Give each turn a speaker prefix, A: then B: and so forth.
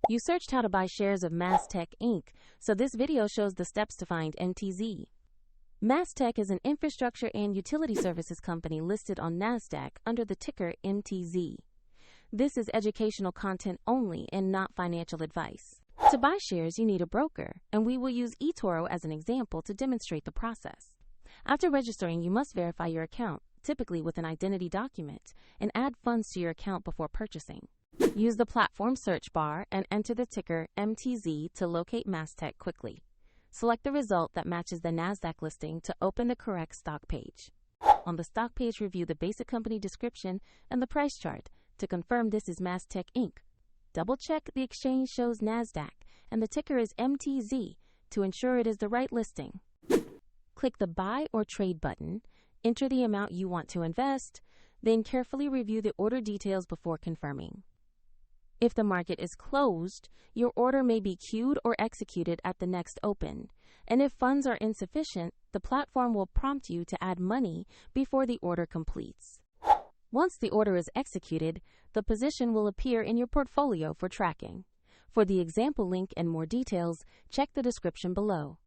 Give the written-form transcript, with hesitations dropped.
A: You searched how to buy shares of MasTec Inc., so this video shows the steps to find MTZ. MasTec is an infrastructure and utility services company listed on NASDAQ under the ticker MTZ. This is educational content only and not financial advice. To buy shares, you need a broker, and we will use eToro as an example to demonstrate the process. After registering, you must verify your account, typically with an identity document, and add funds to your account before purchasing. Use the platform search bar and enter the ticker MTZ to locate MasTec quickly. Select the result that matches the NASDAQ listing to open the correct stock page. On the stock page, review the basic company description and the price chart to confirm this is MasTec Inc. Double-check the exchange shows NASDAQ and the ticker is MTZ to ensure it is the right listing. Click the Buy or Trade button, enter the amount you want to invest, then carefully review the order details before confirming. If the market is closed, your order may be queued or executed at the next open, and if funds are insufficient, the platform will prompt you to add money before the order completes. Once the order is executed, the position will appear in your portfolio for tracking. For the example link and more details, check the description below.